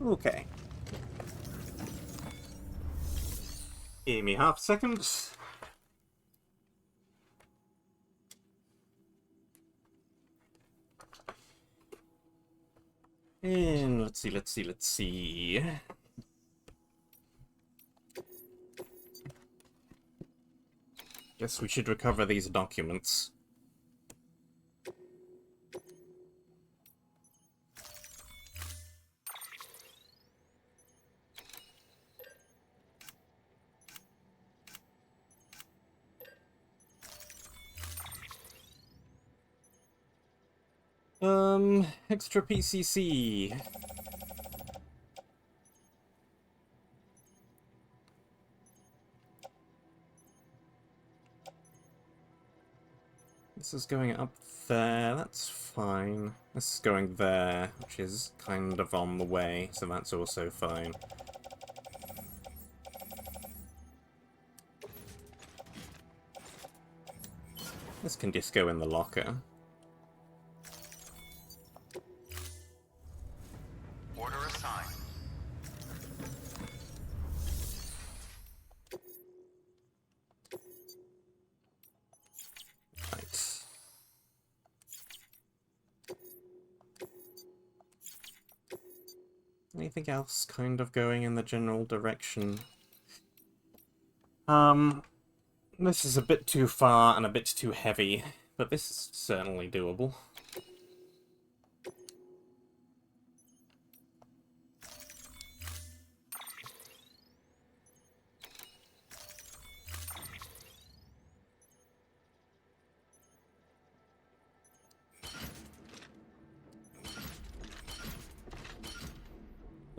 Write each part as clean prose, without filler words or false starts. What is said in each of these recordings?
Okay. Give me half a second. And let's see. Guess we should recover these documents. Extra PCC. This is going up there, that's fine. This is going there, which is kind of on the way, so that's also fine. This can just go in the locker. Order assigned. Right. Anything else kind of going in the general direction? This is a bit too far and a bit too heavy, but this is certainly doable.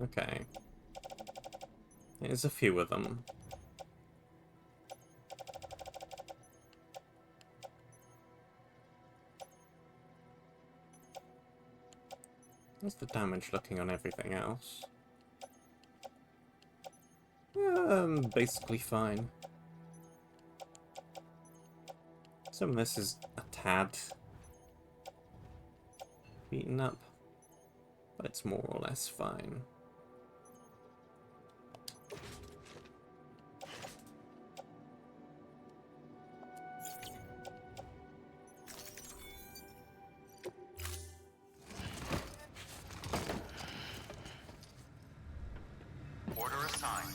Okay. There's a few of them. How's the damage looking on everything else? Basically fine. Some of this is a tad beaten up, but it's more or less fine. Order assigned.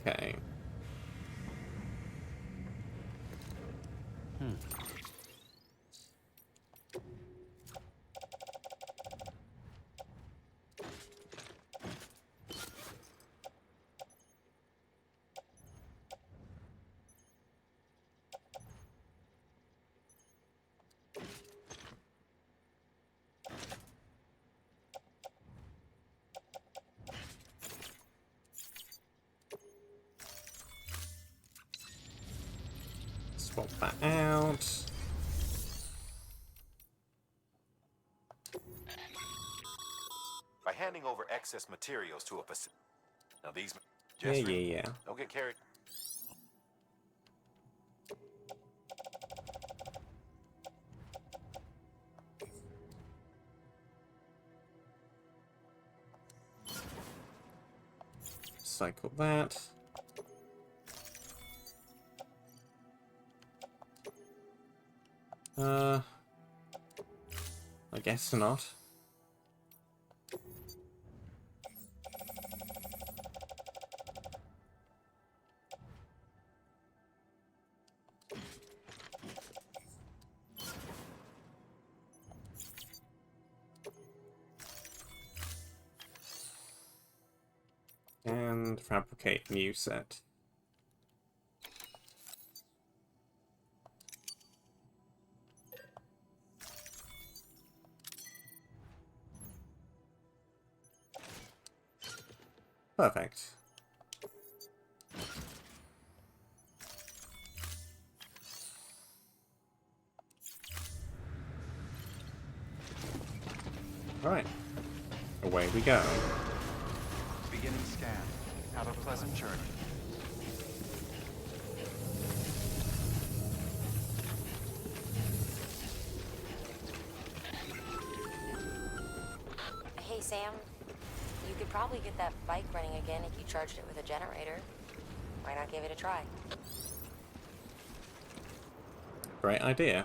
Okay. Swap that out. By handing over excess materials to a facility. Now these Yeah. don't get carried. Cycle that. I guess not. And fabricate new set. Perfect. Right. Away we go. Beginning scan. Have a pleasant journey. Sam, you could probably get that bike running again if you charged it with a generator. Why not give it a try? Great idea.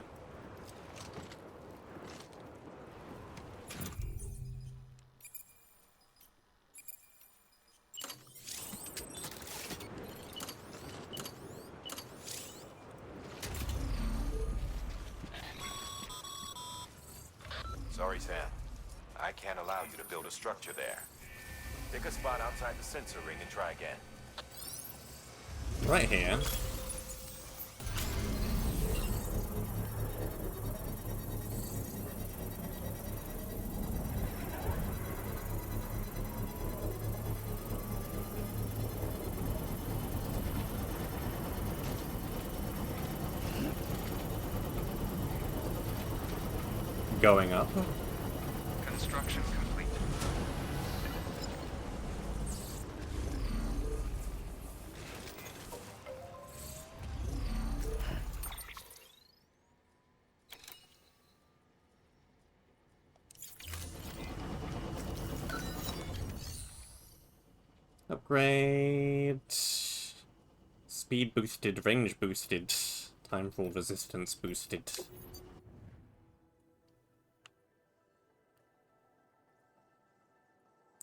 Sorry, Sam. I can't allow you to build a structure there. Pick a spot outside the sensor ring and try again. Right here. Going up. Construction complete. Upgrade. Speed boosted, range boosted, timefall resistance boosted.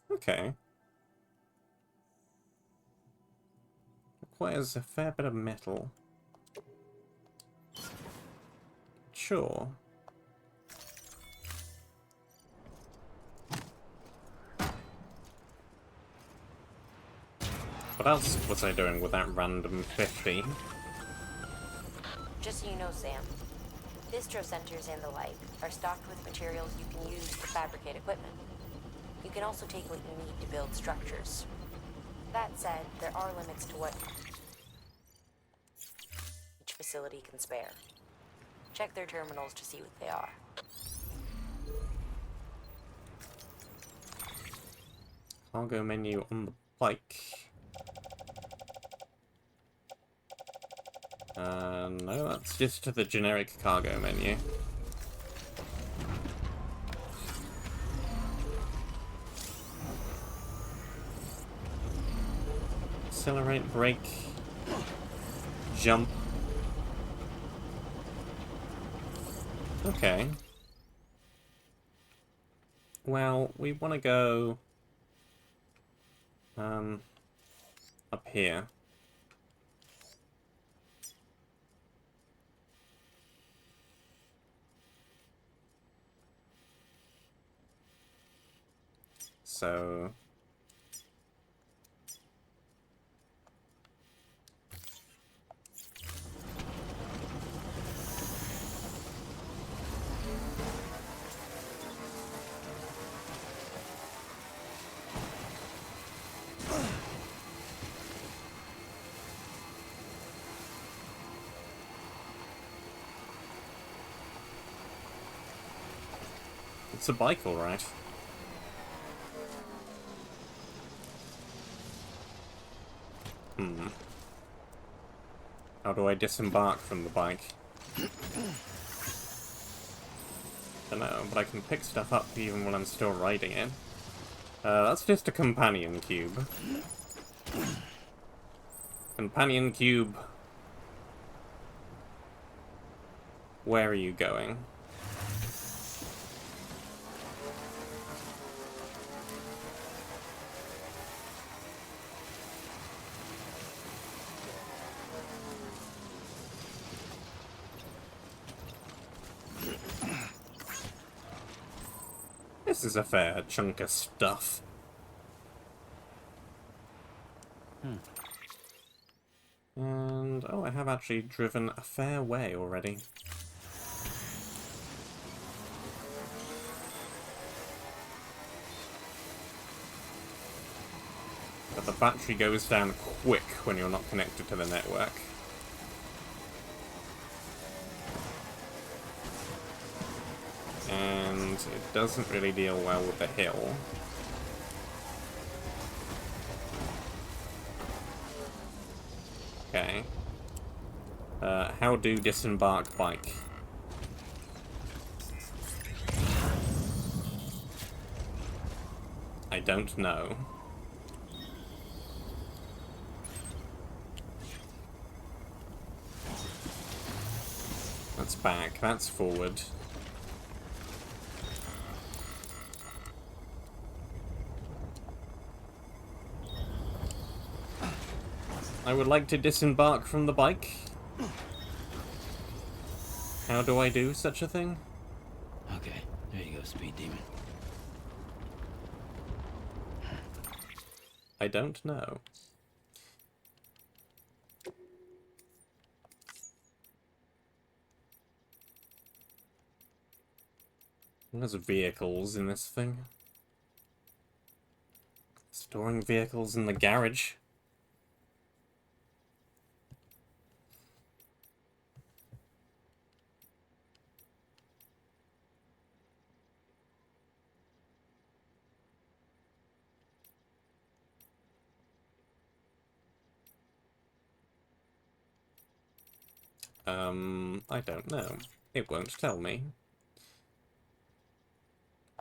Okay. Requires a fair bit of metal. Sure. What else was I doing with that random 50? Just so you know, Sam, distro centers and the like are stocked with materials you can use to fabricate equipment. You can also take what you need to build structures. That said, there are limits to what each facility can spare. Check their terminals to see what they are. Cargo menu on the bike. No, that's just the generic cargo menu. Accelerate, brake, jump. Okay. Well, we want to go up here. So it's a bike, all right. How do I disembark from the bike? Dunno, but I can pick stuff up even when I'm still riding it. That's just a companion cube. Companion cube. Where are you going? This is a fair chunk of stuff. And, oh, I have actually driven a fair way already. But the battery goes down quick when you're not connected to the network. And it doesn't really deal well with the hill. Okay. How do disembark bike? don't know. That's back, that's forward. I would like to disembark from the bike. How do I do such a thing? Okay, there you go, speed demon. I don't know. There's vehicles in this thing. Storing vehicles in the garage. I don't know. It won't tell me.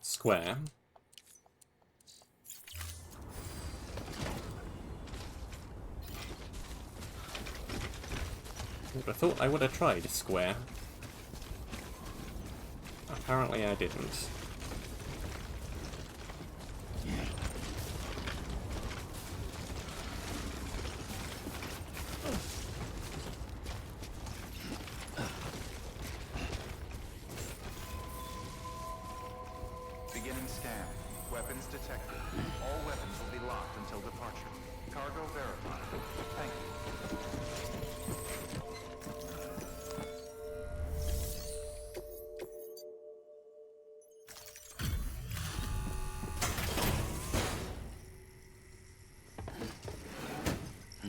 Square. I thought I would have tried square. Apparently I didn't. Beginning scan. Weapons detected. All weapons will be locked until departure. Cargo verified. Thank you.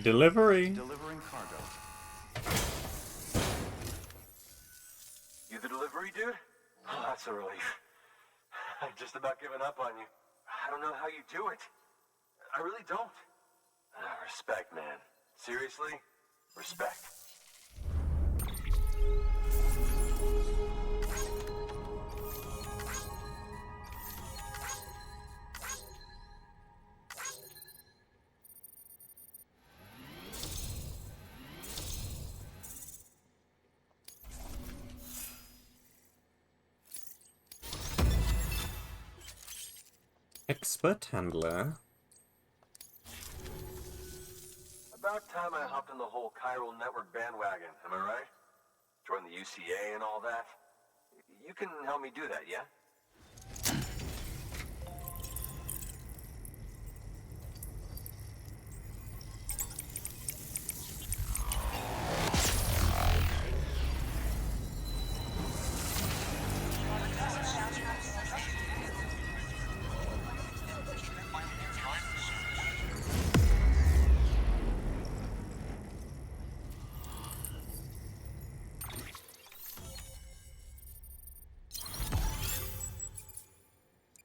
Delivery! Delivering cargo. You the delivery dude? Oh, that's a relief. I've just about given up on you. I don't know how you do it. I really don't. Respect, man. Seriously? Respect. Expert handler. About time I hopped on the whole chiral network bandwagon, am I right? Join the UCA and all that. You can help me do that, yeah?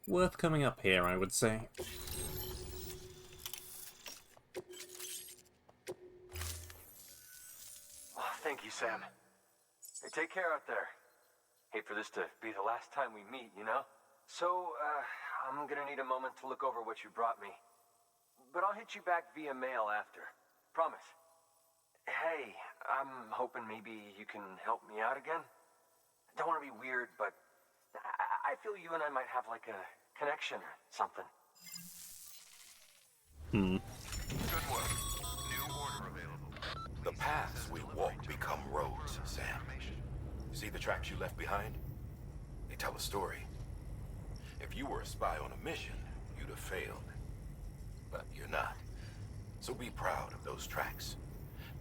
Worth coming up here, I would say. Oh, thank you, Sam. Hey, take care out there. Hate for this to be the last time we meet, you know? So, I'm gonna need a moment to look over what you brought me. But I'll hit you back via mail after. Promise. Hey, I'm hoping maybe you can help me out again. Don't want to be weird, but I feel you and I might have like a connection or something. Good work. New order available. The paths we walk become roads, Sam. See the tracks you left behind? They tell a story. If you were a spy on a mission, you'd have failed. But you're not. So be proud of those tracks.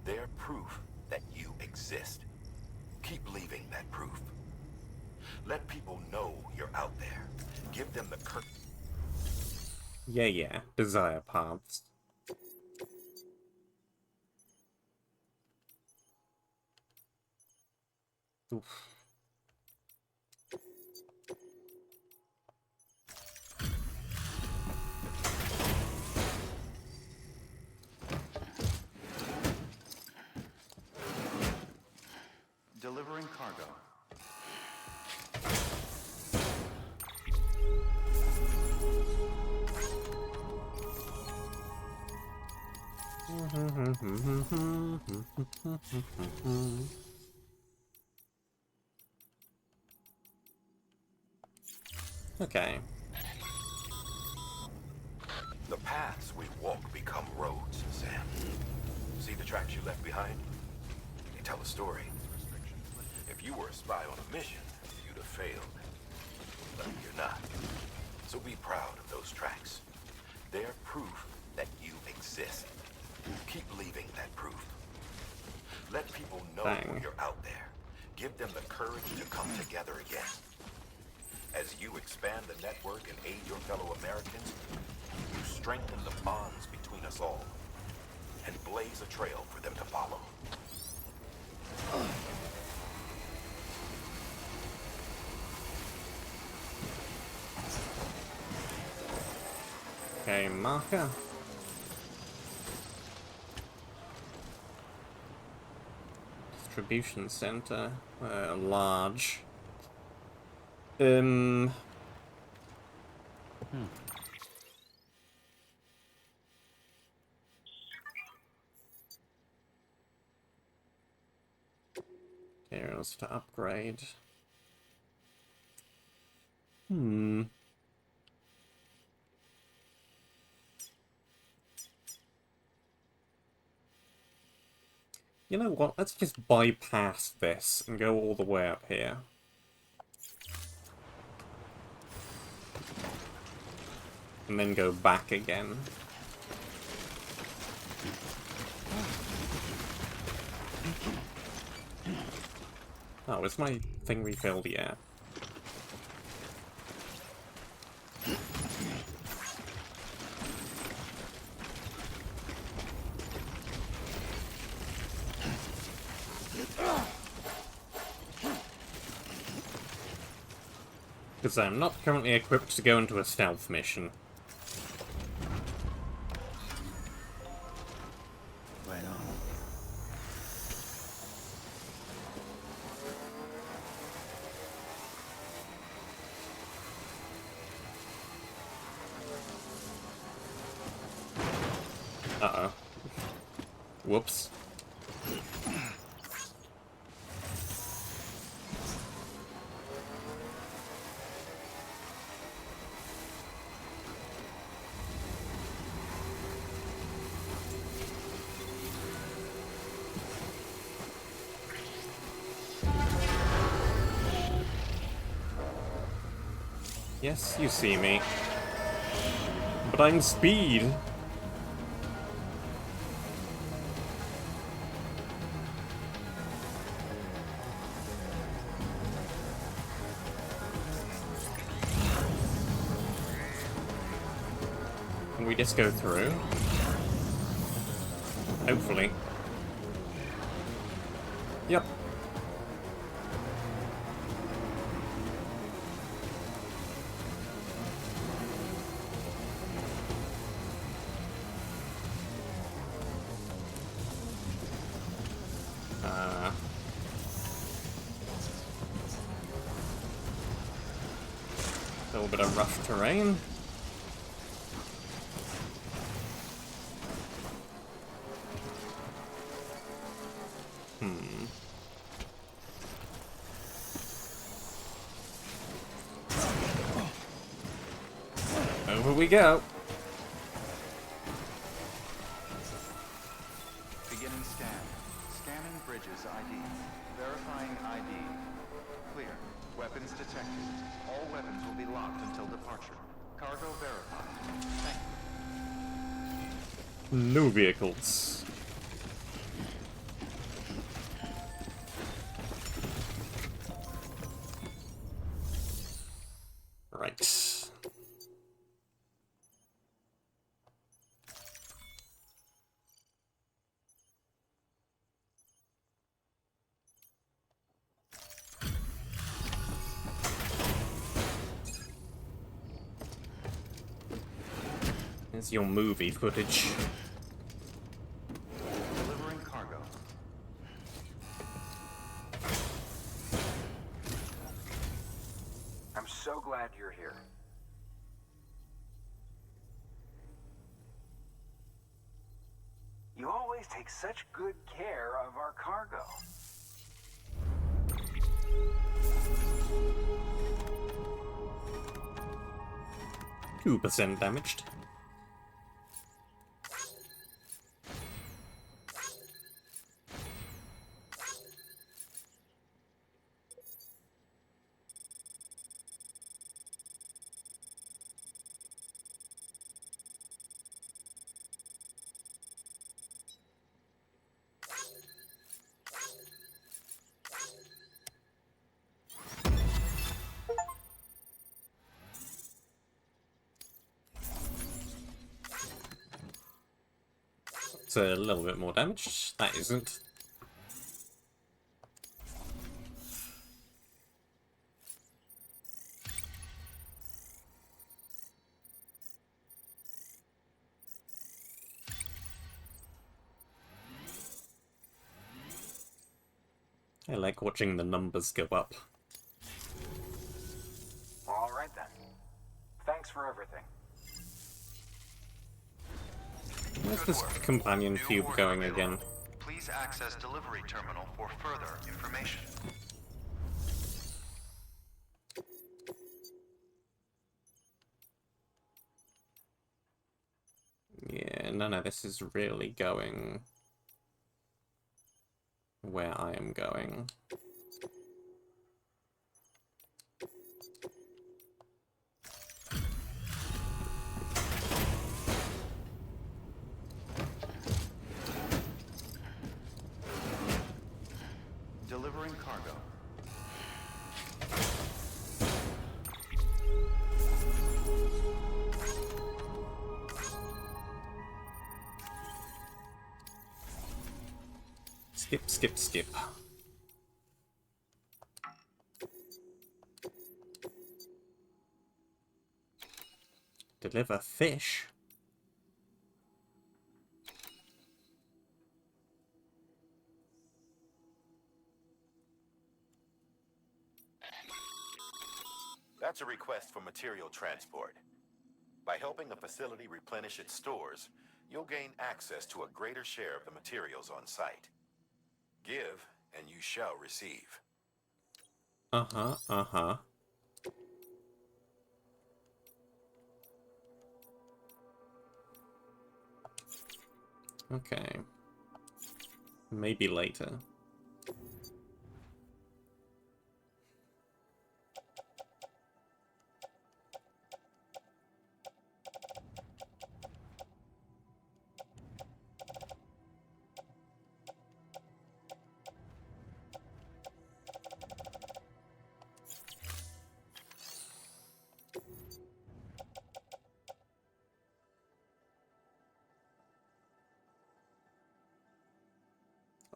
They're proof that you exist. Keep leaving that proof. Let people know you're out there. Give them the Yeah. Desire paths. Oof. Delivering cargo. Okay. The paths we walk become roads, Sam. See the tracks you left behind? They tell a story. If you were a spy on a mission, you'd have failed. But you're not. So be proud of those tracks. They're proof that you exist. Keep leaving that proof. Let people know Bang. you're out there. Give them the courage to come together again. As you expand the network and aid your fellow Americans, you strengthen the bonds between us all and blaze a trail for them to follow. Okay, marker. Distribution center. Large. Materials to upgrade. You know what? Let's just bypass this and go all the way up here. And then go back again. Oh, is my thing refilled yet? Because I'm not currently equipped to go into a stealth mission. Right on. Uh-oh. Whoops. Yes, you see me. But I'm speed. Can we just go through? Hopefully. Yep. A little bit of rough terrain. Over we go. Beginning scan. Scanning bridges ID. Verifying ID. Clear. Weapons detected. All weapons will be locked until departure. Cargo verified. Thank you. No vehicles. Right. Here's your movie footage. Delivering cargo. I'm so glad you're here. You always take such good care of our cargo. 2% damaged. It's a little bit more damage. That isn't. I like watching the numbers go up. All right then. Thanks for everything. Where's this companion cube going again? Please access delivery terminal for further information. Yeah, none of this is really going where I am going. Delivering cargo. Skip, skip, skip. Deliver fish? That's a request for material transport. By helping the facility replenish its stores, you'll gain access to a greater share of the materials on site. Give, and you shall receive. Uh-huh, uh-huh. Okay. Maybe later.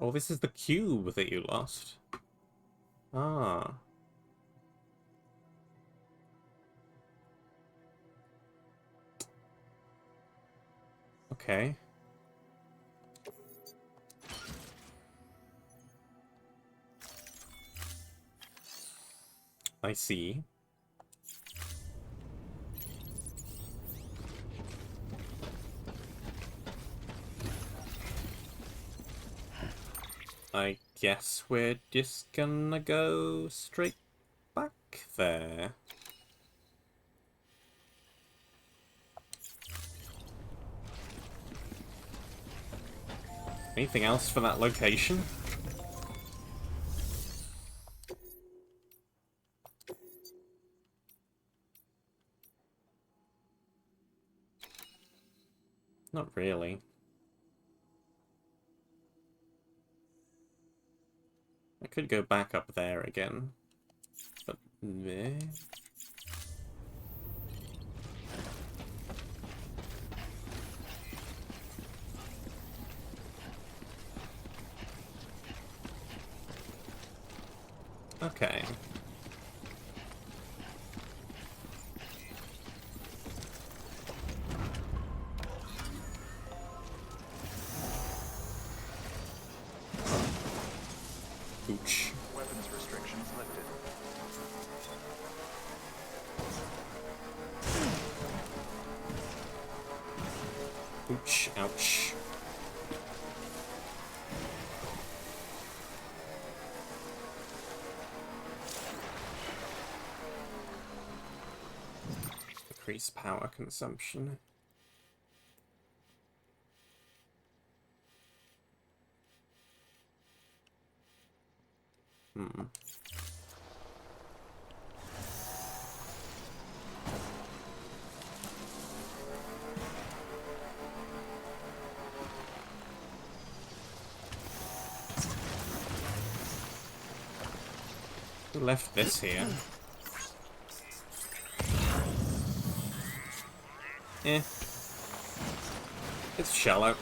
Oh, this is the cube that you lost. Ah. Okay. I see. I guess we're just gonna go straight back there. Anything else for that location? Not really. I could go back up there again, but meh. Okay. Ooch. Weapons restrictions lifted. Ouch, ouch. Decrease power consumption. Who left this here? Eh. It's shallow.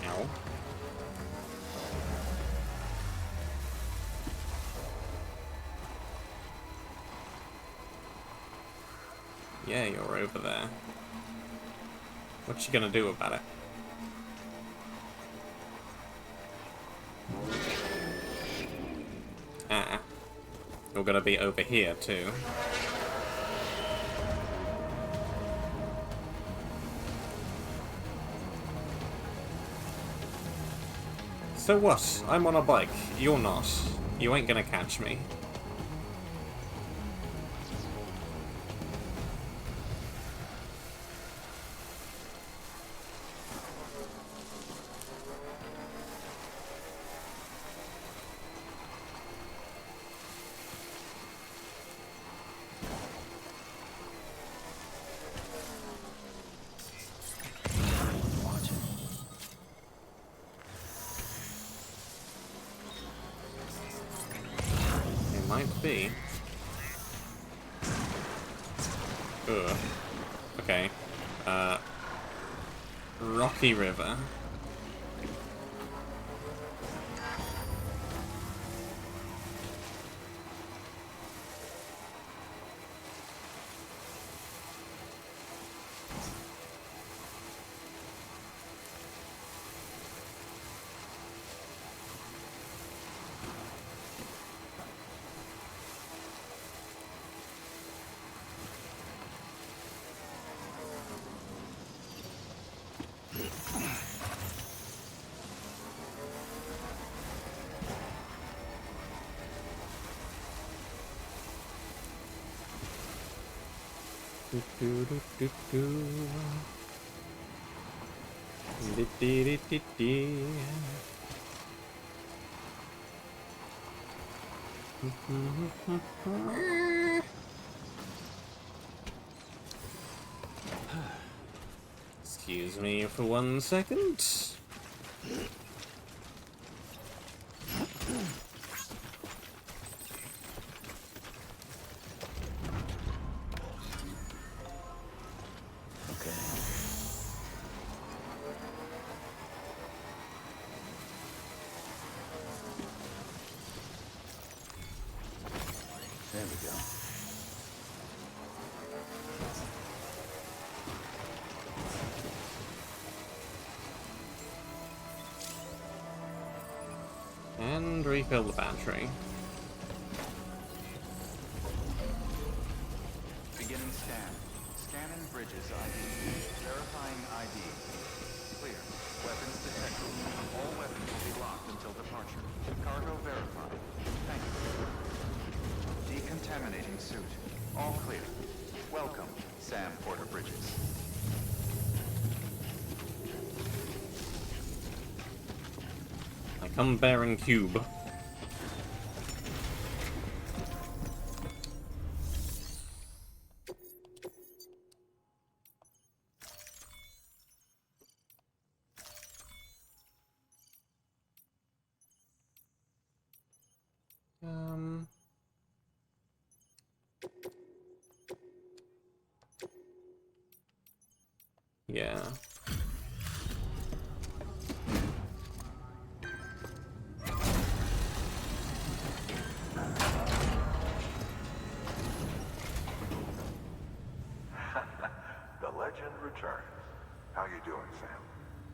Ow. Yeah, you're over there. What you gonna do about it? Ah. You're gonna be over here, too. So what? I'm on a bike. You're not. You ain't gonna catch me. Might be. Ugh. Okay. Rocky River. Do do do do do. Di di di di di. Excuse me for 1 second. There we go. And refill the battery. Beginning scan. Scanning bridges ID. Verifying ID. Clear. Weapons detected. All weapons will be locked until departure. Cargo verified. Thank you. Decontaminating suit. All clear. Welcome, Sam Porter Bridges. I come bearing cube. Yeah. The legend returns. How you doing, Sam?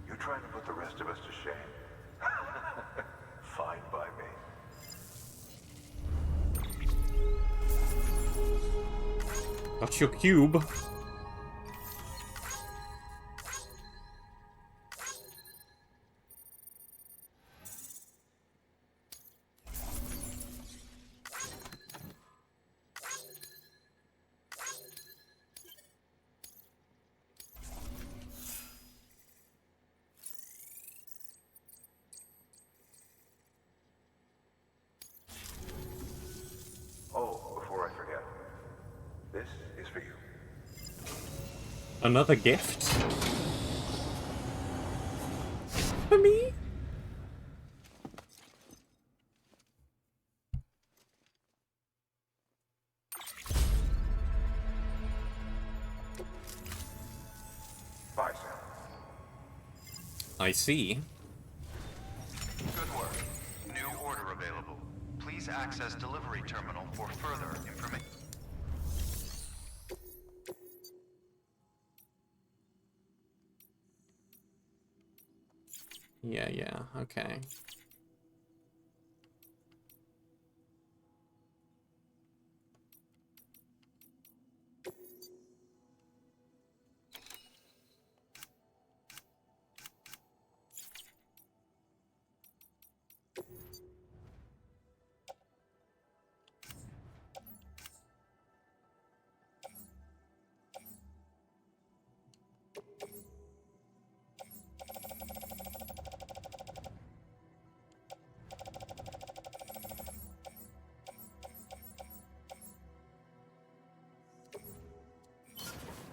You trying to put the rest of us to shame? Got your cube. Oh, before I forget, this is for you. Another gift? For me? Bye, Sam. I see. Good work. New order available. Please access delivery terminal for further information. Yeah, okay.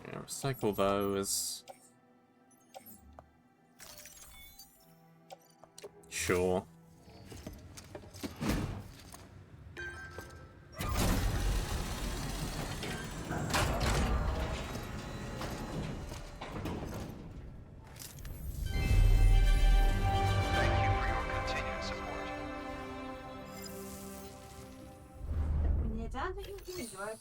Yeah, recycle those. Sure. Thank you for your continued support. When you're done, what you enjoy.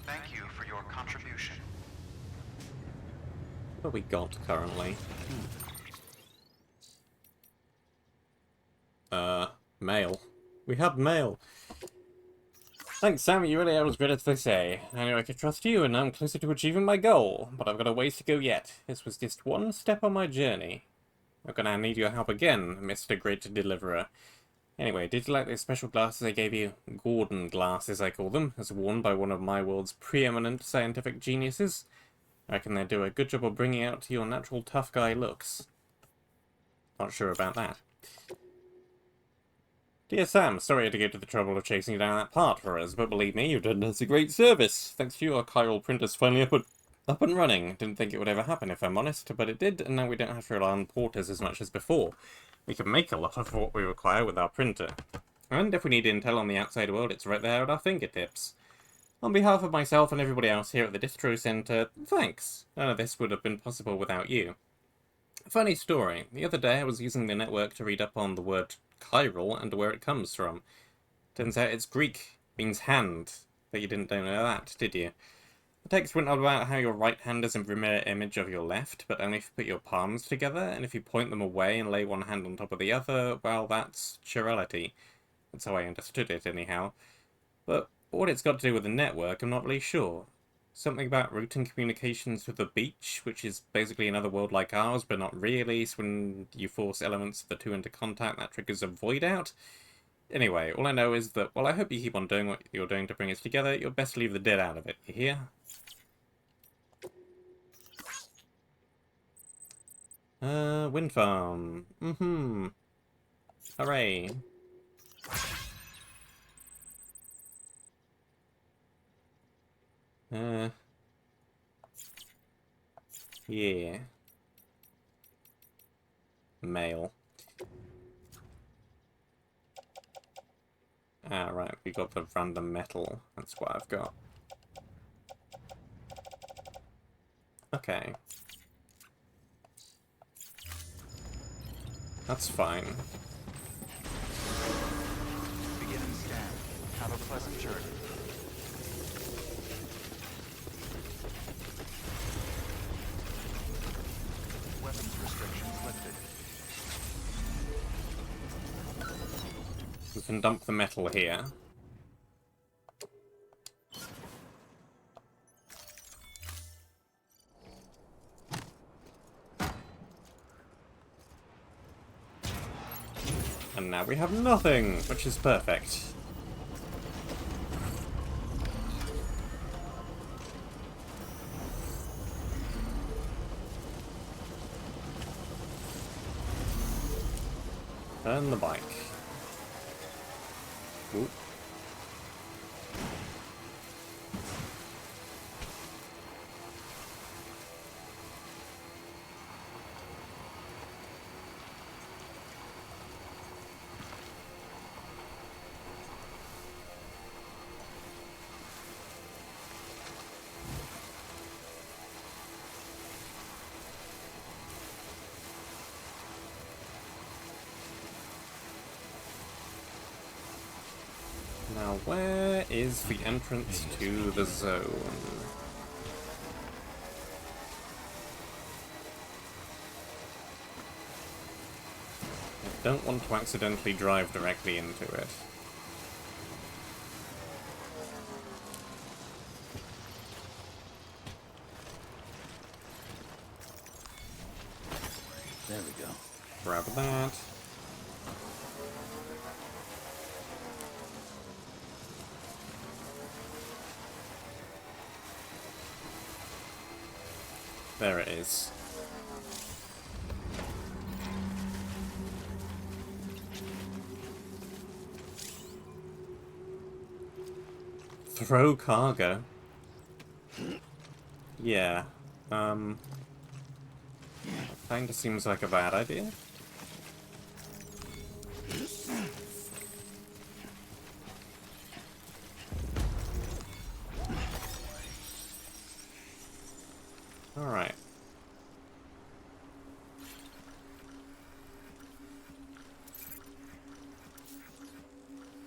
Thank you for your contribution. What have we got currently? Mail. We have mail. Thanks, Sam. You really are as good as they say. I knew I could trust you, and I'm closer to achieving my goal. But I've got a ways to go yet. This was just one step on my journey. I'm gonna need your help again, Mr. Great Deliverer. Anyway, did you like those special glasses I gave you? Gordon glasses, I call them, as worn by one of my world's preeminent scientific geniuses. I reckon they do a good job of bringing out your natural tough guy looks. Not sure about that. Dear Sam, sorry to go to the trouble of chasing you down that part for us, but believe me, you've done us a great service. Thanks to you, our chiral printer's finally up and running. Didn't think it would ever happen, if I'm honest, but it did, and now we don't have to rely on porters as much as before. We can make a lot of what we require with our printer. And if we need intel on the outside world, it's right there at our fingertips. On behalf of myself and everybody else here at the Distro Center, thanks. None of this would have been possible without you. Funny story. The other day I was using the network to read up on the word chiral and where it comes from. Turns out it's Greek, means hand. But you didn't know that, did you? The text went on about how your right hand is a mirror image of your left, but only if you put your palms together, and if you point them away and lay one hand on top of the other, well, that's chirality. That's how I understood it, anyhow. But what it's got to do with the network, I'm not really sure. Something about routing communications with the beach, which is basically another world like ours, but not really, so when you force elements of the two into contact, that triggers a void out. Anyway, all I know is that, while I hope you keep on doing what you're doing to bring us together, you'll best leave the dead out of it, you hear? Wind farm. Hooray. Yeah. Mail. Ah, right, we got the random metal. That's what I've got. Okay. That's fine. pleasant journey. Weapons restrictions lifted. We can dump the metal here. And now we have nothing, which is perfect. Turn the bike. Ooh. Now, where is the entrance to the zone? I don't want to accidentally drive directly into it. There we go. Grab that. There it is. Throw cargo? Yeah. Kinda seems like a bad idea. Alright.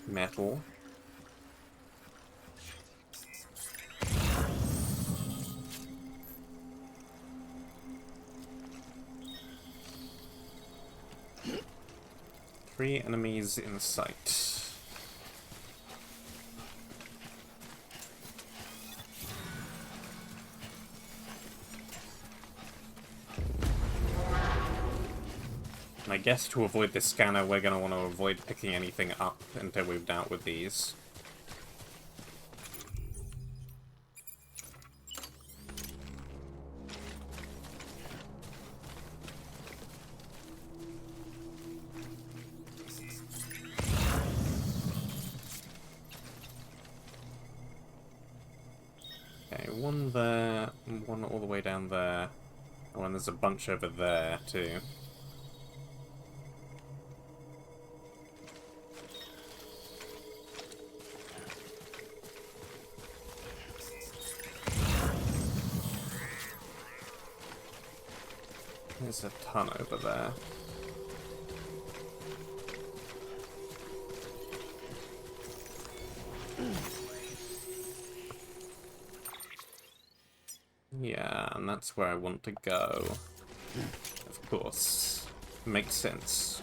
Metal. Three enemies in sight. And I guess to avoid the scanner, we're going to want to avoid picking anything up until we've dealt with these. Okay, one there, one all the way down there. Oh, and there's a bunch over there, too. There's a ton over there. Yeah, and that's where I want to go. Of course. Makes sense.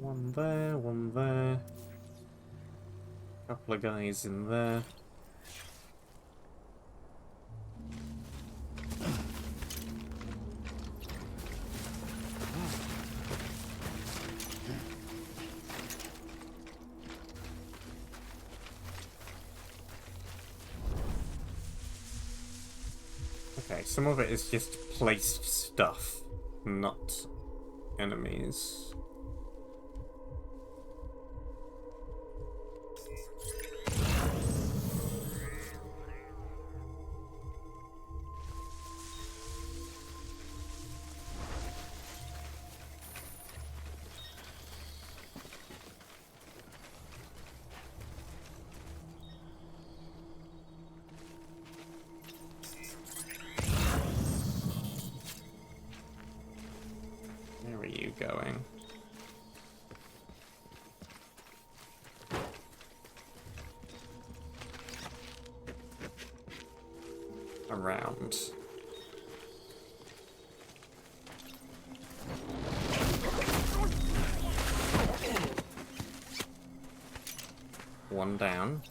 One there, one there. Couple of guys in there. Okay, some of it is just placed stuff, not enemies. Where are you going? Around. One down.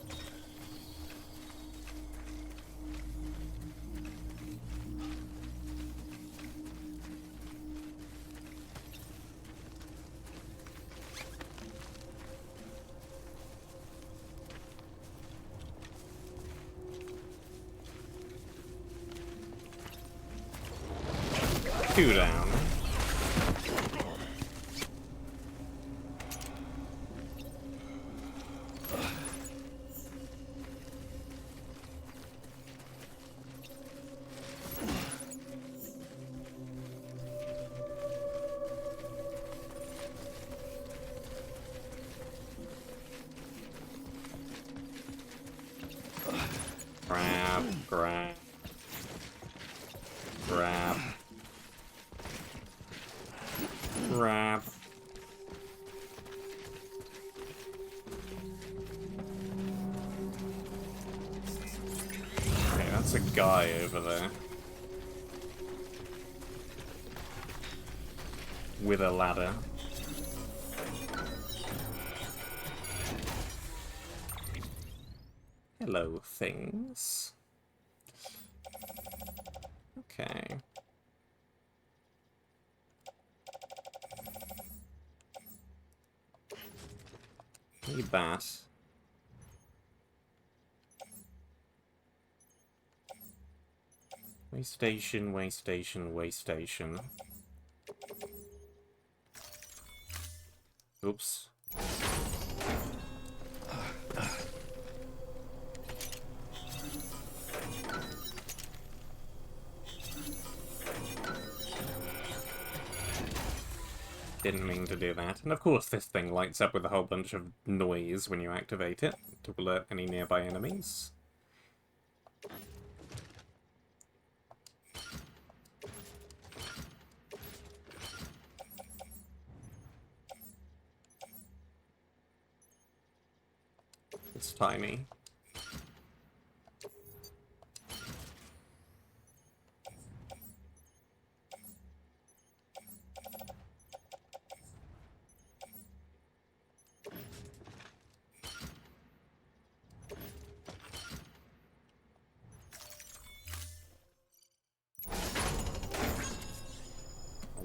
Two down. Grab, grab. Grab. Grab. Okay, that's a guy over there. With a ladder. Hello, things. Okay. Need that. Way station, way station, way station. Oops. Didn't mean to do that. And of course this thing lights up with a whole bunch of noise when you activate it to alert any nearby enemies. It's tiny.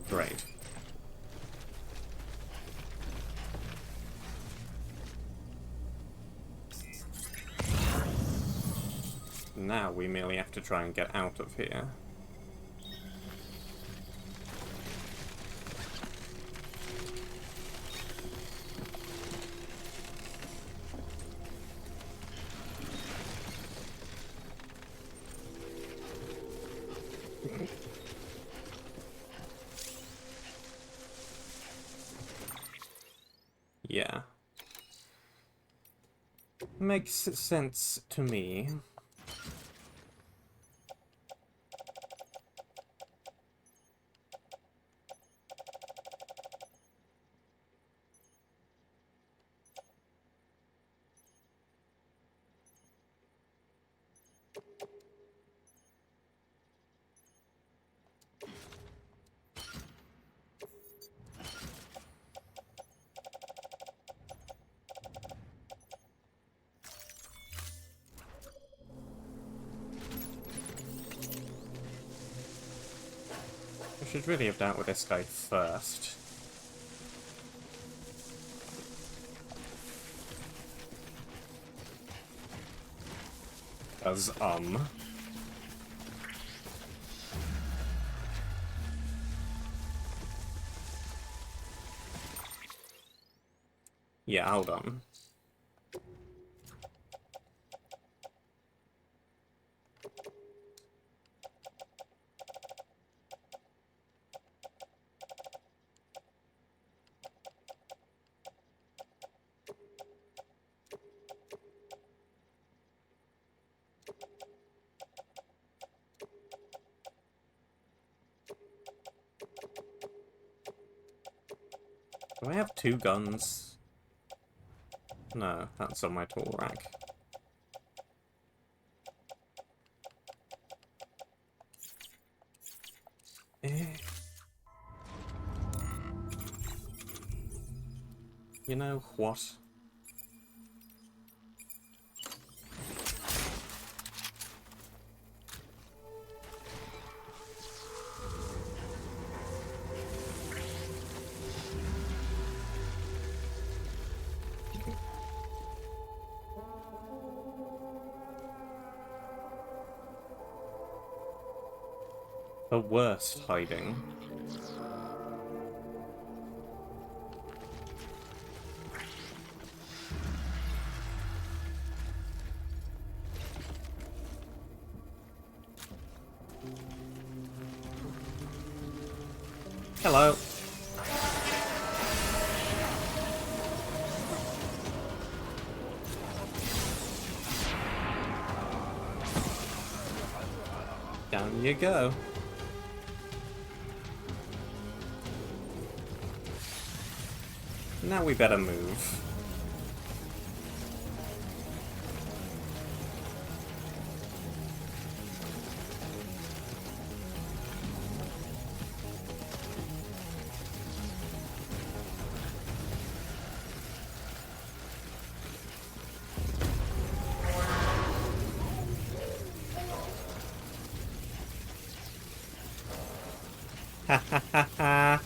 Great. Now we merely have to try and get out of here. Yeah. Makes sense to me. I should really have dealt with this guy first. As, Yeah, hold on. Do I have 2 guns? No, that's on my tool rack. You know what? The worst hiding. Hello. Down you go. Now we better move. Ha ha ha ha.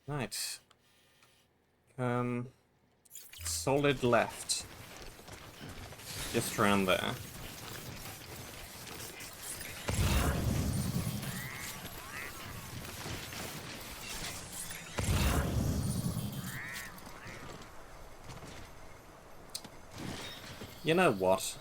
Right. Solid left. Just around there. You know what?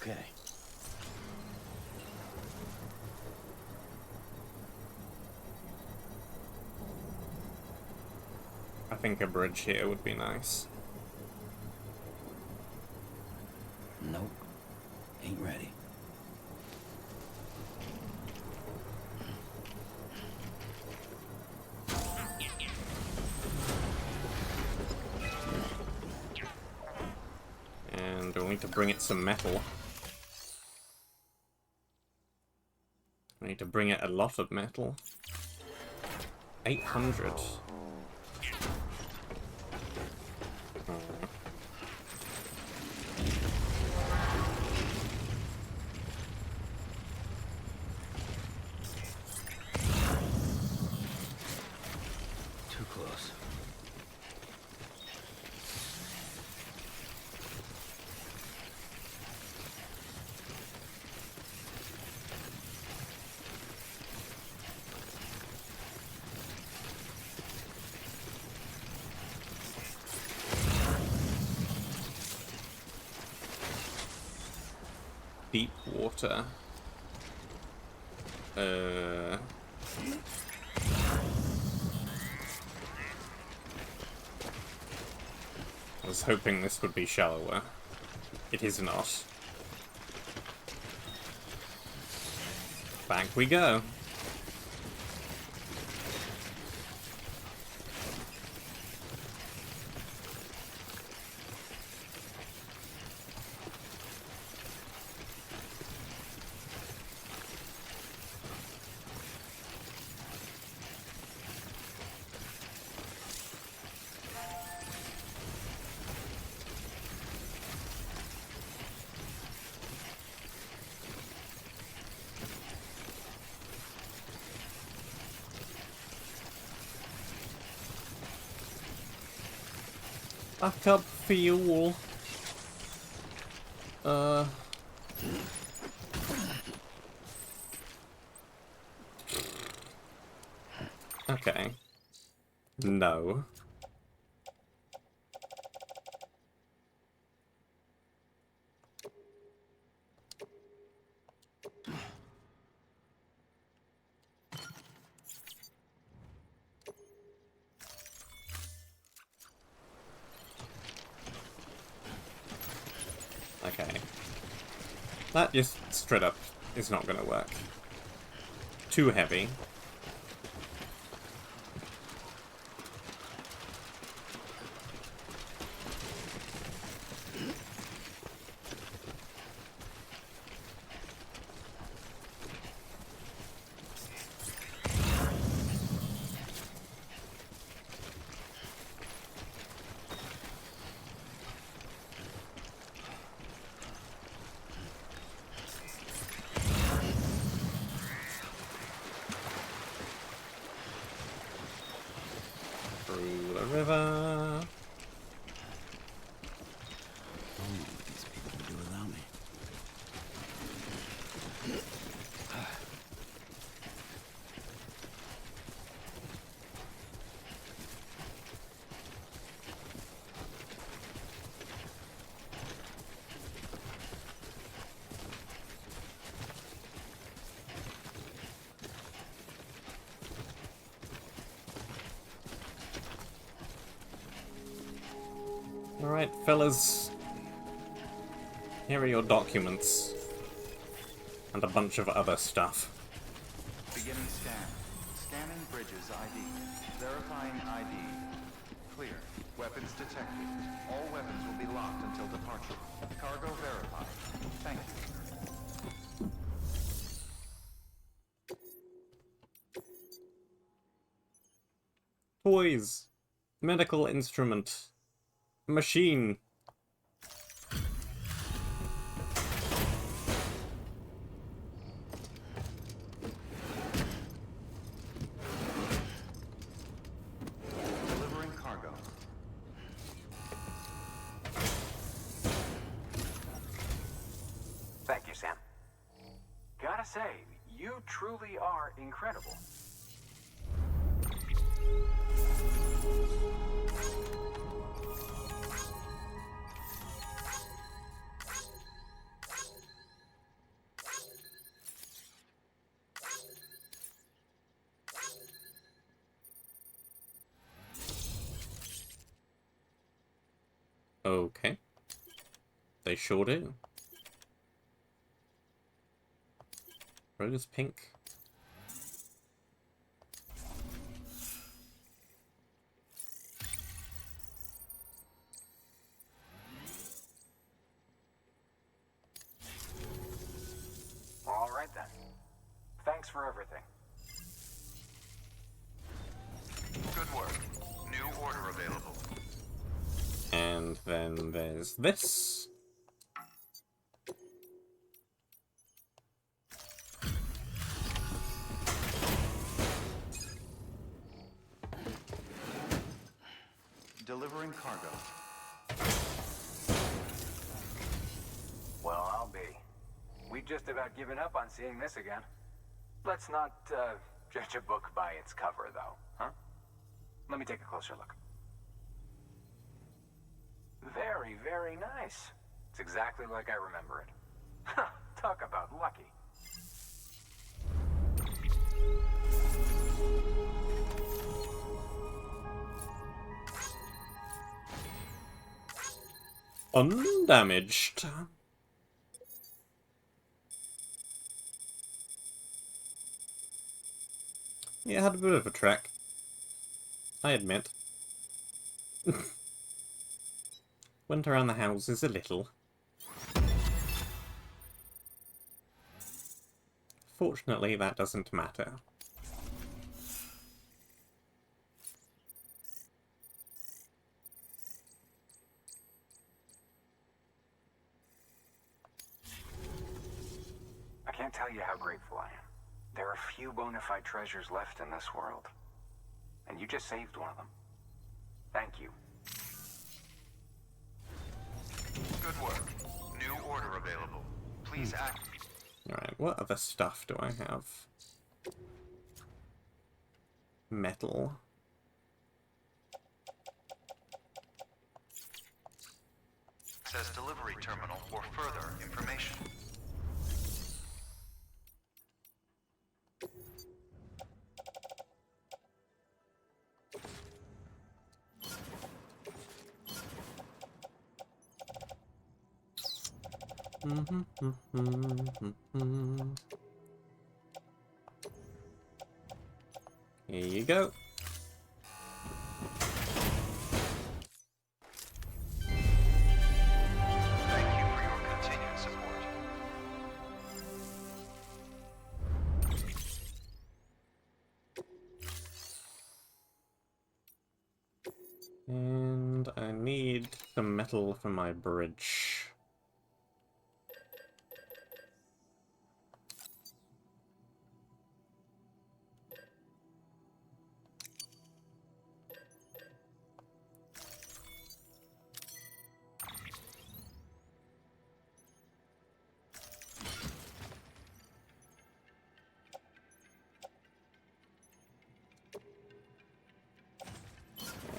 Okay. I think a bridge here would be nice. Nope. Ain't ready. And we'll need to bring it some metal. I need to bring it a lot of metal. 800. Too close. Deep water. I was hoping this would be shallower. It is not. Back we go. Backup fuel. Okay. No. Okay. That just straight up is not gonna work. Too heavy. Through the river. I don't know what these people would do without me. Alright, fellas. Here are your documents. And a bunch of other stuff. Beginning scan. Scanning bridges ID. Verifying ID. Clear. Weapons detected. All weapons will be locked until departure. Cargo verified. Thank you. Toys. Medical instrument. Machine. Delivering cargo. Thank you, Sam. Gotta say, you truly are incredible. Okay. They sure do. Rose pink. All right then. Thanks for everything. Good work. New order available. And then there's this. Delivering cargo. Well, I'll be. We just about given up on seeing this again. Let's not judge a book by its cover, though, huh? Let me take a closer look. Very, very nice. It's exactly like I remember it. Talk about lucky. undamaged. Yeah, had a bit of a trek. I admit. Went around the houses a little. Fortunately, that doesn't matter. I can't tell you how grateful I am. There are few bona fide treasures left in this world. And you just saved one of them. Thank you. Good work. New order available. Please act. Alright, what other stuff do I have? Metal. Says delivery terminal for further information. Here you go. Thank you for your continued support. And I need some metal for my bridge.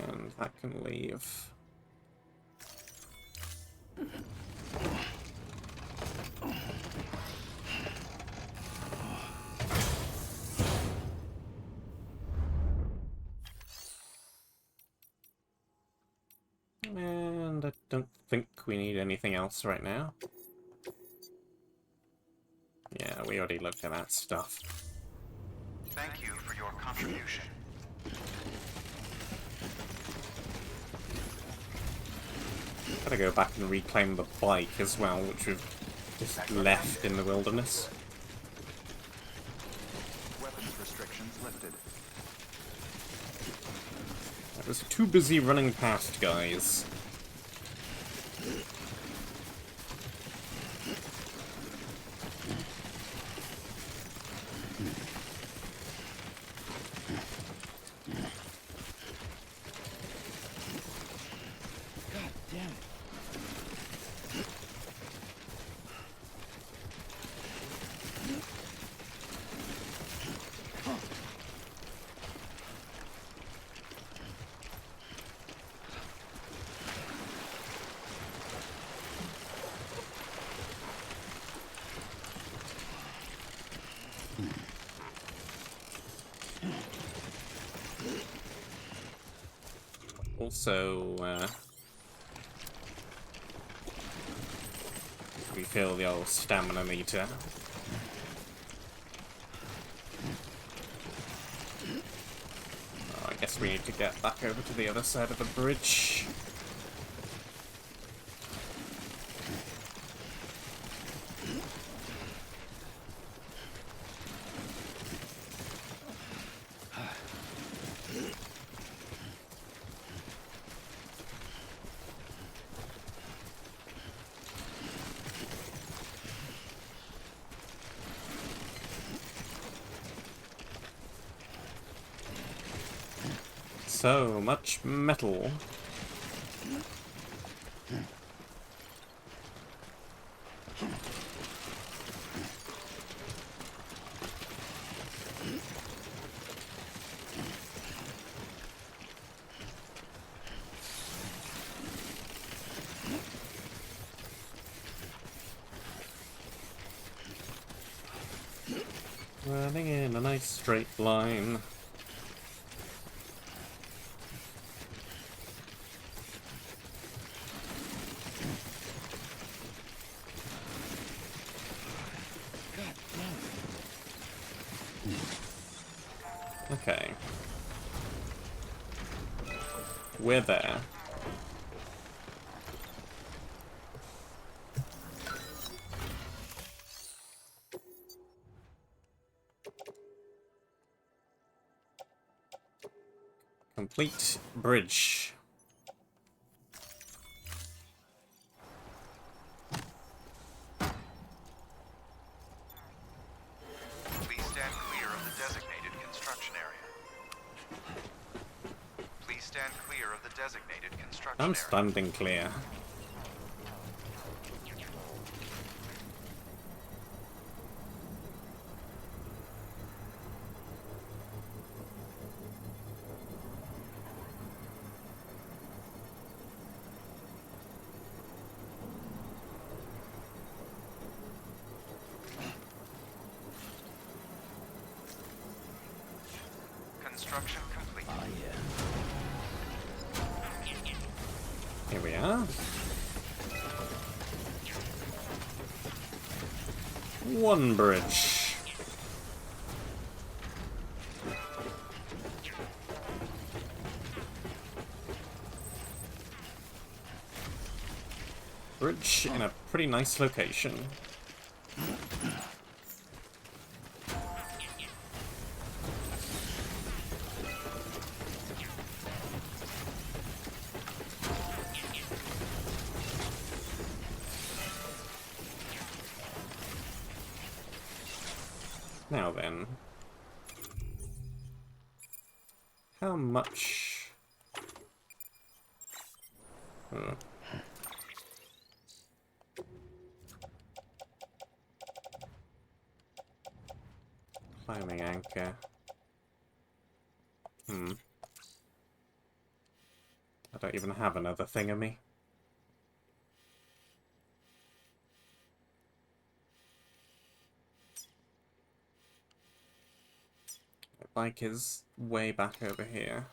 And that can leave. And I don't think we need anything else right now. Yeah, we already looked at that stuff. Thank you for your contribution. Gotta go back and reclaim the bike as well, which we've just left in the wilderness. Weapons restrictions lifted. I was too busy running past, guys. God damn it. Also, refill the old stamina meter. Oh, I guess we need to get back over to the other side of the bridge. So much metal. Running in a nice straight line. Okay. We're there. Complete bridge. Please stand clear of the designated construction area. Please stand clear of the designated construction I'm area. standing clear. Construction complete. Oh, yeah. Here we are. One bridge. Bridge in a pretty nice location. Now then, how much? Climbing anchor. I don't even have another thingamy. Bike is way back over here.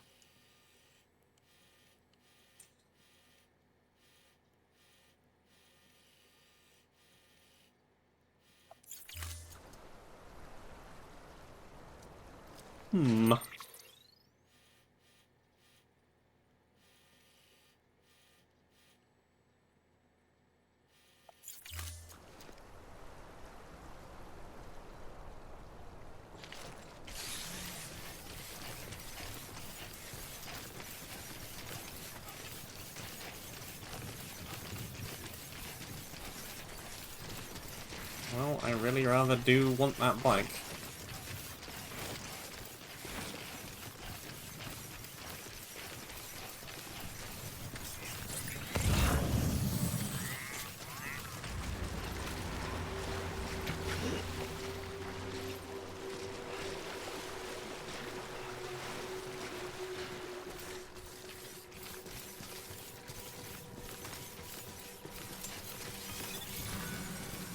Well, I really rather do want that bike.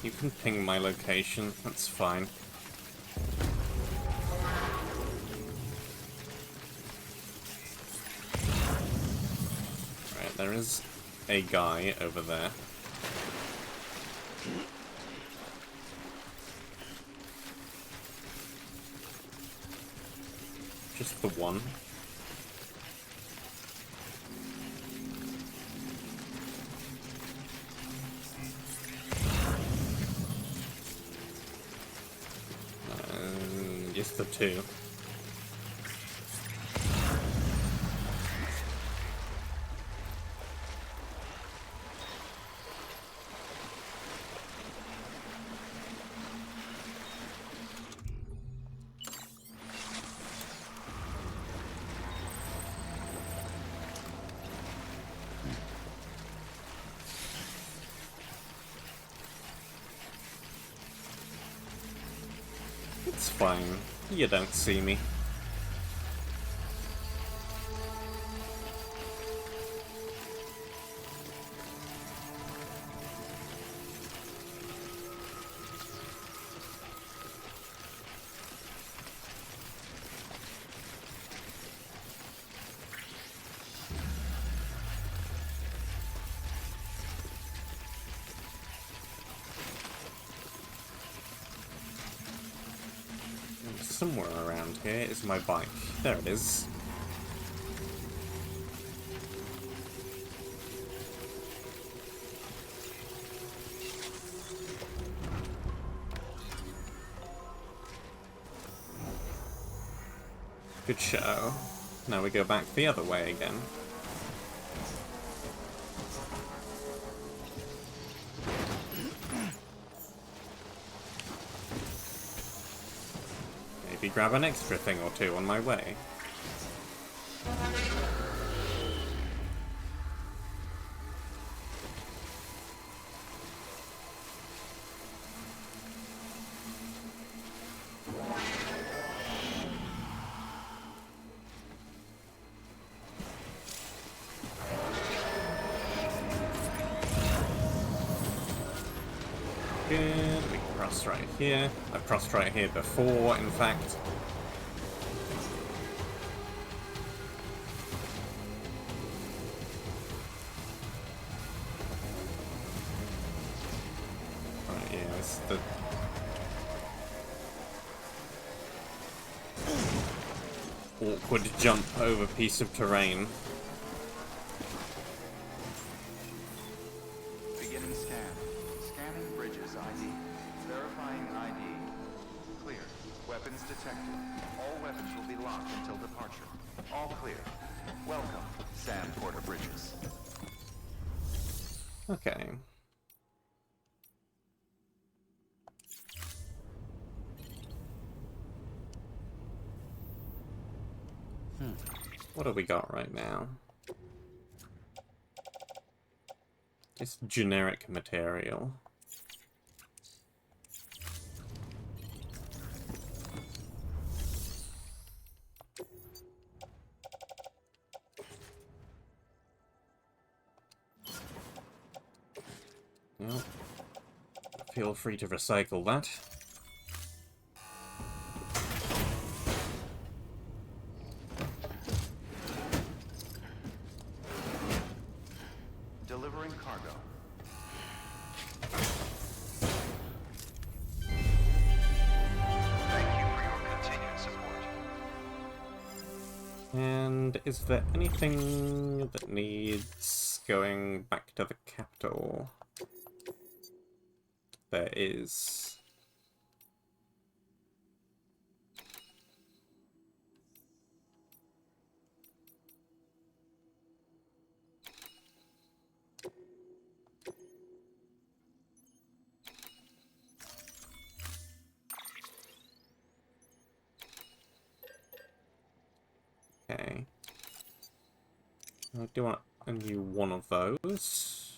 You can ping my location, that's fine. Right, there is a guy over there. Just the one. Just the two. It's fine. You don't see me. somewhere around here is my bike. There it is. Good show. Now we go back the other way again. Maybe grab an extra thing or two on my way. Good, we can cross right here. I've crossed right here before, in fact. Right, yeah, it's the... awkward jump over piece of terrain. Beginning scan. Scanning bridges ID. Verifying ID. Clear. Weapons detected. All weapons will be locked until departure. All clear. Welcome, Sam Porter Bridges. Okay. What have we got right now? Just generic material. Well, feel free to recycle that. Delivering cargo. Thank you for your continued support. And is there anything that needs going back to the capital? There is. Okay. I do want a new one of those.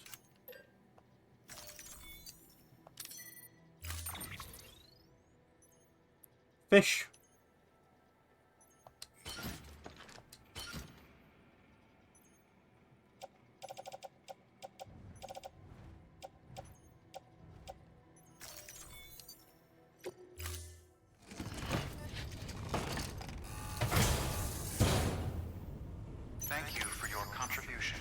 Fish. Thank you for your contribution.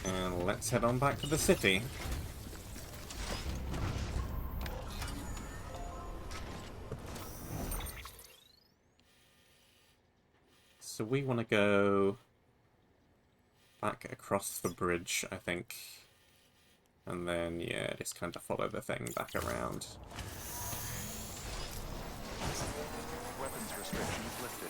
And let's head on back to the city. So we want to go back across the bridge, I think. And then, yeah, just kind of follow the thing back around. Weapons restrictions lifted.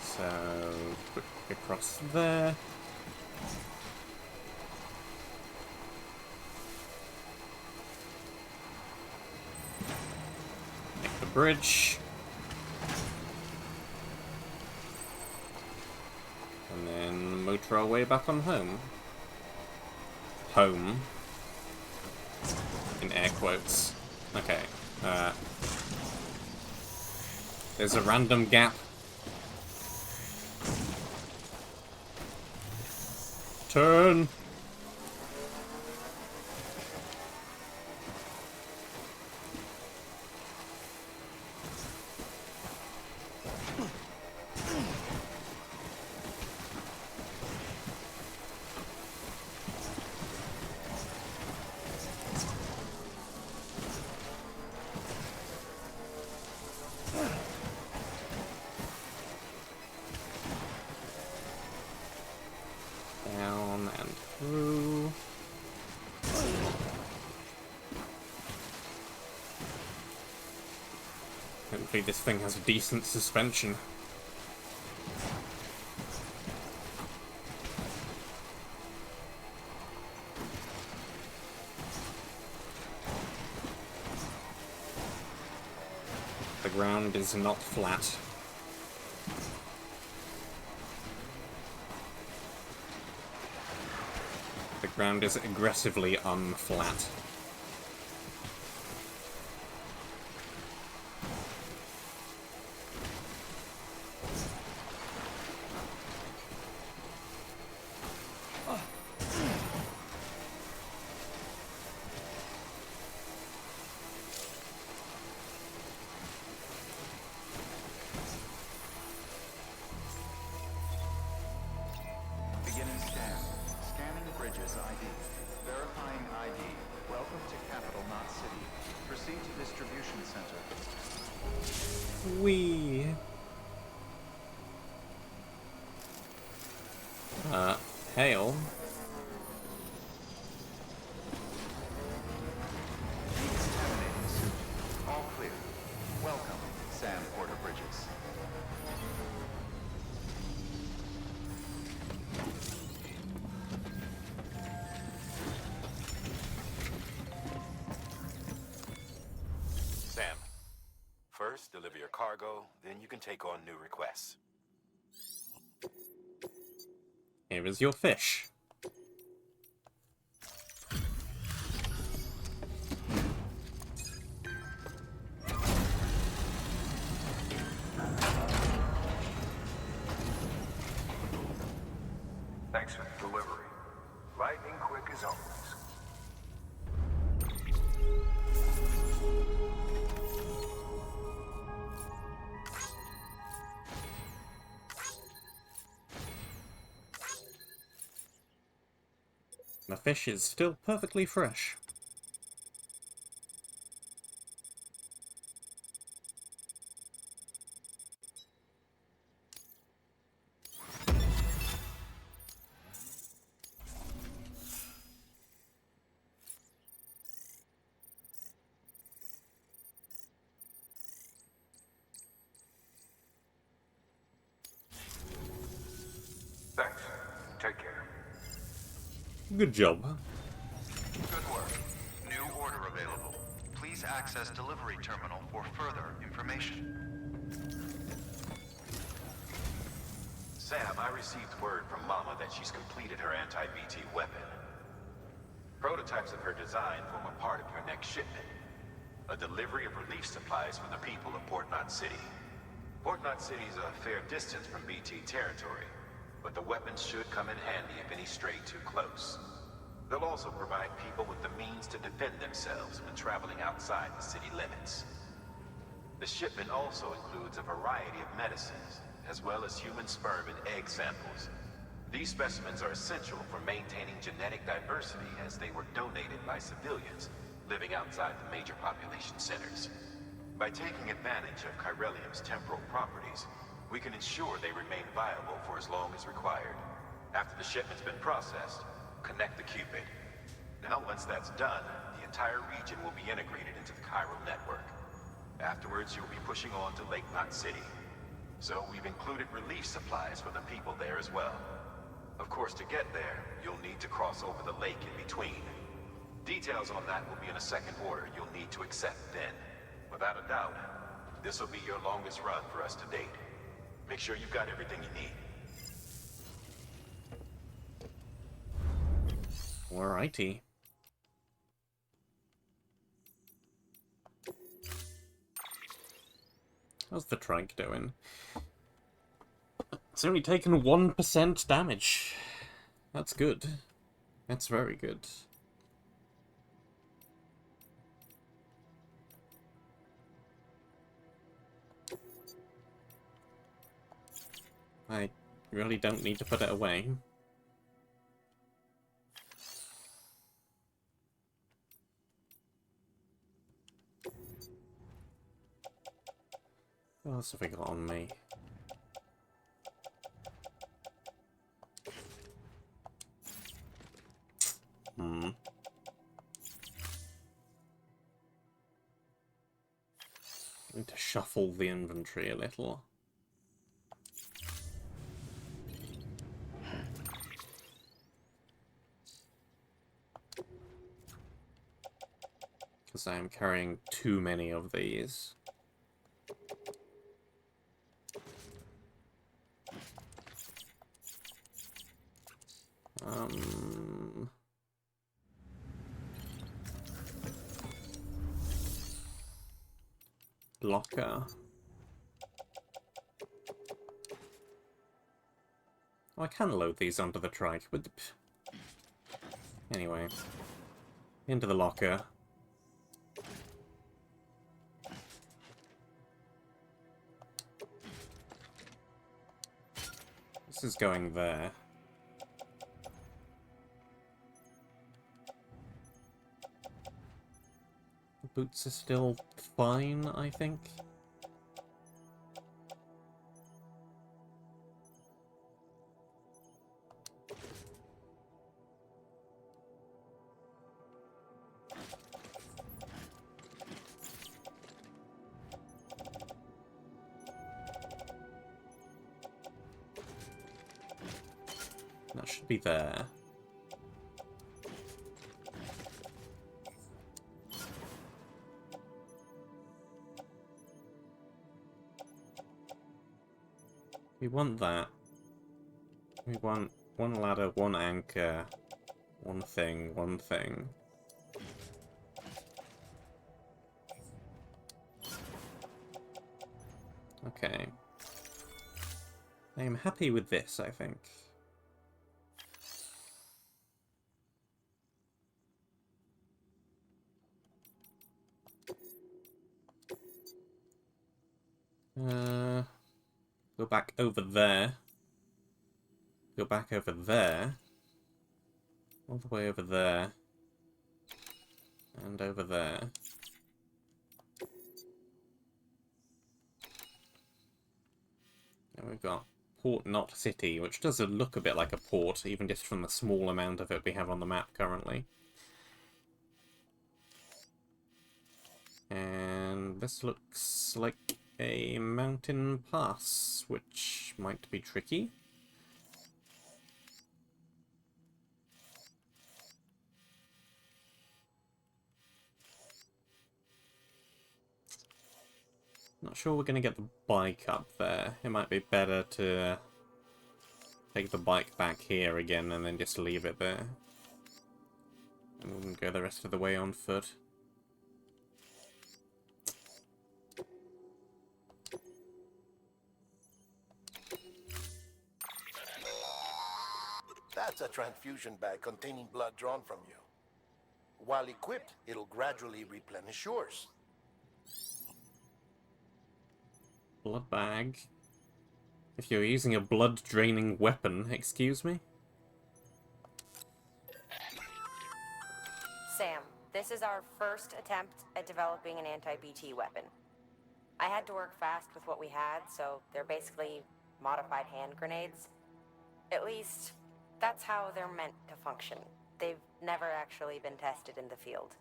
So, quick across there. Make the bridge. And then motor our way back on home. Home. In air quotes. Okay. There's a random gap. Turn! Hopefully this thing has a decent suspension. The ground is not flat. The ground is aggressively unflat. Beginning scan. Scanning bridges ID. Verifying ID. Welcome to Capital Knot City. Proceed to distribution center. Wee. Hail. Decontaminating suit. All clear. Welcome, Sam Porter Bridges. Sam, first deliver your cargo, then you can take on new requests. Here is your fish. Thanks for the delivery. Lightning quick as always. The fish is still perfectly fresh. Thanks. Take care. Good job. Good work. New order available. Please access delivery terminal for further information. Sam, I received word from Mama that she's completed her anti-BT weapon. Prototypes of her design form a part of your next shipment. A delivery of relief supplies for the people of Port Knot City. Port Knot City is a fair distance from BT territory, but the weapons should come in handy if any stray too close. They'll also provide people with the means to defend themselves when traveling outside the city limits. The shipment also includes a variety of medicines, as well as human sperm and egg samples. These specimens are essential for maintaining genetic diversity as they were donated by civilians living outside the major population centers. By taking advantage of chiralium's temporal properties, we can ensure they remain viable for as long as required. After the shipment's been processed, connect the Cupid. Now, once that's done, the entire region will be integrated into the chiral network. Afterwards, you'll be pushing on to Lake Knot City. So we've included relief supplies for the people there as well. Of course, to get there, you'll need to cross over the lake in between. Details on that will be in a second order you'll need to accept then. Without a doubt, this will be your longest run for us to date. Make sure you've got everything you need. Alrighty. How's the trike doing? It's only taken 1% damage. That's good. That's very good. I really don't need to put it away. What else have I got on me? Need to shuffle the inventory a little. Because I am carrying too many of these. Locker. Oh, I can load these onto the trike, but... Anyway. Into the locker. This is going there. The boots are still fine, I think. That should be there. We want that. We want one ladder, one anchor, one thing, one thing. Okay. I am happy with this, I think. Go back over there. Go back over there. All the way over there. And over there. And we've got Port Not City, which does look a bit like a port, even just from the small amount of it we have on the map currently. And this looks like a mountain pass, which might be tricky. Not sure we're going to get the bike up there. It might be better to take the bike back here again and then just leave it there. And we can go the rest of the way on foot. That's a transfusion bag containing blood drawn from you. While equipped, it'll gradually replenish yours. Blood bag. If you're using a blood-draining weapon, excuse me? Sam, this is our first attempt at developing an anti-BT weapon. I had to work fast with what we had, so they're basically modified hand grenades. At least, that's how they're meant to function. They've never actually been tested in the field.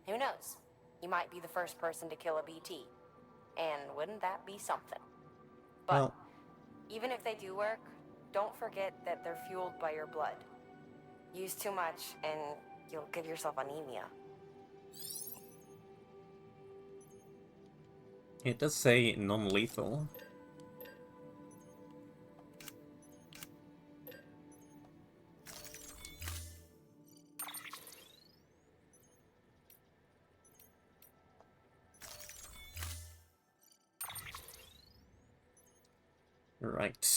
Who knows? You might be the first person to kill a BT. And wouldn't that be something? But Well, even if they do work, don't forget that they're fueled by your blood. Use too much and you'll give yourself anemia. it does say non-lethal. Right.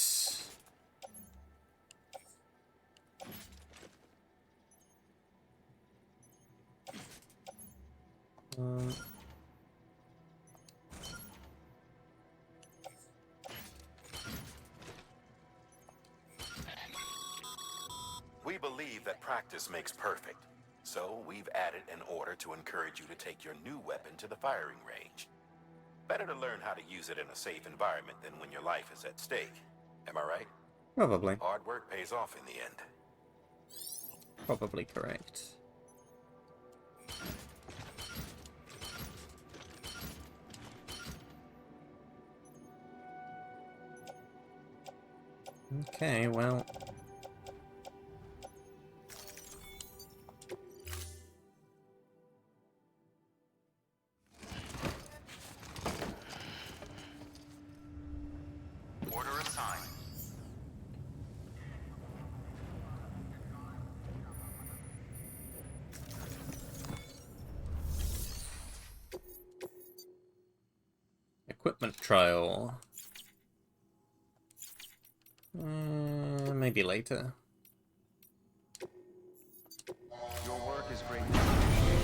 We believe that practice makes perfect, so we've added an order to encourage you to take your new weapon to the firing range. Better to learn how to use it in a safe environment than when your life is at stake. Am I right? Probably. Hard work pays off in the end. Probably correct. Okay, well... Order assigned. Equipment trial. Maybe later. Your work is greatly appreciated.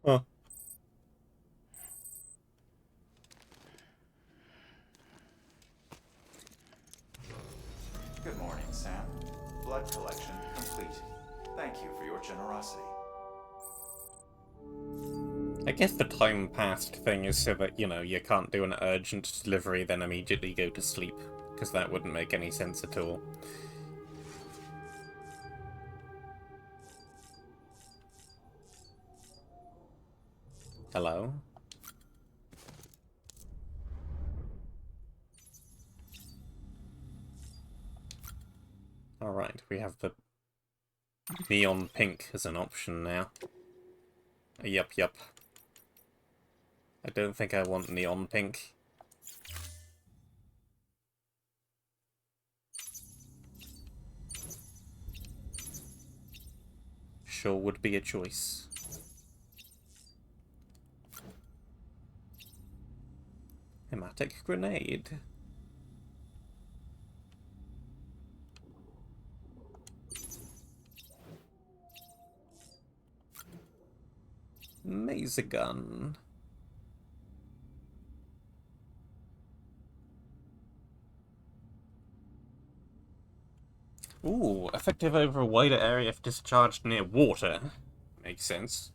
Huh. Good morning, Sam. Blood collection complete. Thank you for your generosity. I guess the time passed thing is so that, you know, you can't do an urgent delivery then immediately go to sleep, because that wouldn't make any sense at all. Hello? Alright, we have the neon pink as an option now. Yup. I don't think I want neon pink. Sure would be a choice. Hematic grenade. Mazer gun. Ooh, effective over a wider area if discharged near water. Makes sense.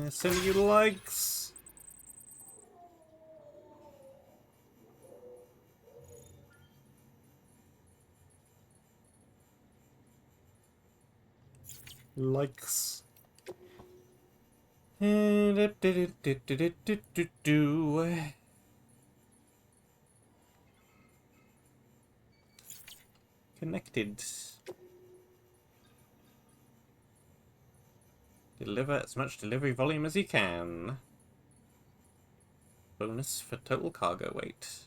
Send you likes. Likes. Connected. Deliver as much delivery volume as you can. Bonus for total cargo weight.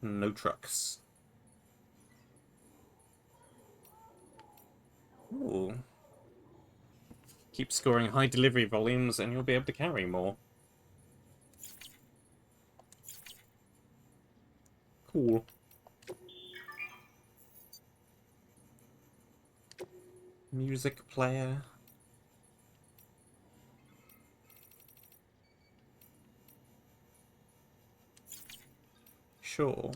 No trucks. Ooh. Keep scoring high delivery volumes and you'll be able to carry more. Cool. Music player. Sure.